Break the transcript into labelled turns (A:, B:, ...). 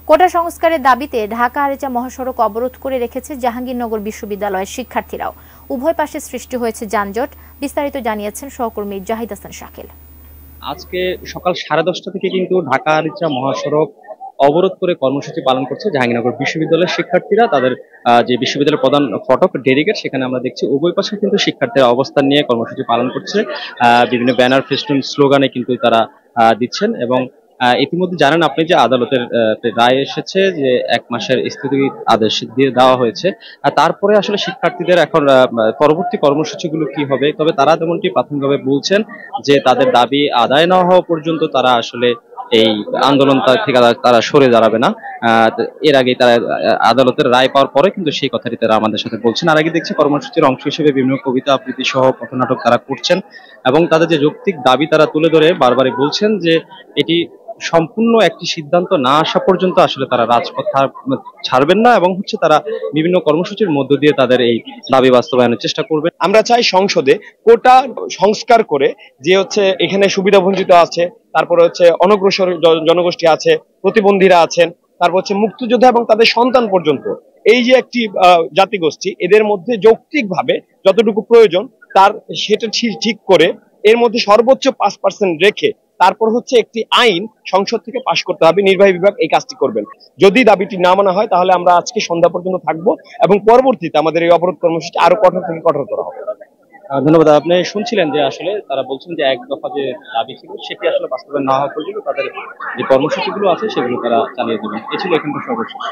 A: কোটা সংস্কারের দাবিতে ঢাকা আরিচা মহাসড়ক অবরোধ করে রেখেছে জাহাঙ্গীরনগর বিশ্ববিদ্যালয়ের শিক্ষার্থীরাও। উভয় পাশে সৃষ্টি হয়েছে যানজট। বিস্তারিত জানিয়েছেন সহকর্মী জাহিদ হাসান শাকিল।
B: আজকে সকাল 10:30 থেকে কিন্তু ঢাকা আরিচা মহাসড়ক অবরোধ করে কর্মসূচি পালন করছে জাহাঙ্গীরনগর বিশ্ববিদ্যালয়ের শিক্ষার্থীরা। তাদের যে বিশ্ববিদ্যালয়ের প্রধান ফটক ডেডিকেট, সেখানে আমরা দেখছি উভয় পাশে কিন্তু শিক্ষার্থীরা অবস্থান নিয়ে কর্মসূচি পালন করছে। বিভিন্ন ব্যানার, ফেস্টুন, স্লোগানে কিন্তু তারা দিচ্ছেন। এবং ইতিমধ্যে জানেন আপনি যে আদালতের রায় এসেছে যে 1 মাসের স্থগিত আদেশ দিয়ে দেওয়া হয়েছে। তারপরে আসলে শিক্ষার্থীদের এখন পরবর্তী কর্মসূচিগুলো কি হবে, তবে তারা যেমনটি প্রাথমিকভাবে বলছেন যে তাদের দাবি আদায় না হওয়া পর্যন্ত তারা আসলে এই আন্দোলন থেকে তারা সরে দাঁড়াবে না। এর আগে তারা আদালতের রায় পাওয়ার পরে কিন্তু সেই কথাটি তারা আমাদের সাথে বলছেন। আর আগে দেখছি কর্মসূচির অংশ হিসেবে বিভিন্ন কবিতা আবৃত্তি সহ পথনাটক তারা করছেন এবং তাদের যে যৌক্তিক দাবি তারা তুলে ধরে বারবারই বলছেন যে এটি সম্পূর্ণ একটি সিদ্ধান্ত না আসা পর্যন্ত আসলে তারা রাজপথ ছাড়বেন না, এবং তারা বিভিন্ন কর্মসূচির মধ্য দিয়ে তাদের এই দাবি বাস্তবায়নের চেষ্টা করবে।
C: আমরা চাই সংসদে কোটা সংস্কার করে যে এখানে সুবিধা বঞ্চিত আছে, তারপরে অনগ্রসর জনগোষ্ঠী আছে, প্রতিবন্ধীরা আছেন, তারপর মুক্তিযোদ্ধা এবং তাদের সন্তান পর্যন্ত, এই যে একটি জাতিগোষ্ঠী, এদের মধ্যে যৌক্তিকভাবে যতটুকু প্রয়োজন তার সেটা ঠিক করে এর মধ্যে সর্বোচ্চ 5% রেখে তারপর একটি আইন সংসদ থেকে পাশ করতে হবে। নির্বাহী বিভাগ এই কাজটি করবেন। যদি দাবিটি না মানা হয় তাহলে আমরা আজকে সন্ধ্যা পর্যন্ত থাকবো এবং পরবর্তীতে আমাদের এই অবরোধ কর্মসূচি আরো কঠোর থেকে কঠোর করা হবে।
B: ধন্যবাদ। আপনি শুনছিলেন যে আসলে তারা বলছেন যে 1 দফা যে দাবি ছিল সেটি আসলে বাস্তবায়ন না হওয়া পর্যন্ত তাদের যে কর্মসূচিগুলো আছে সেগুলো তারা চালিয়ে দেবেন। এ ছিল এখানকার সর্বশেষ।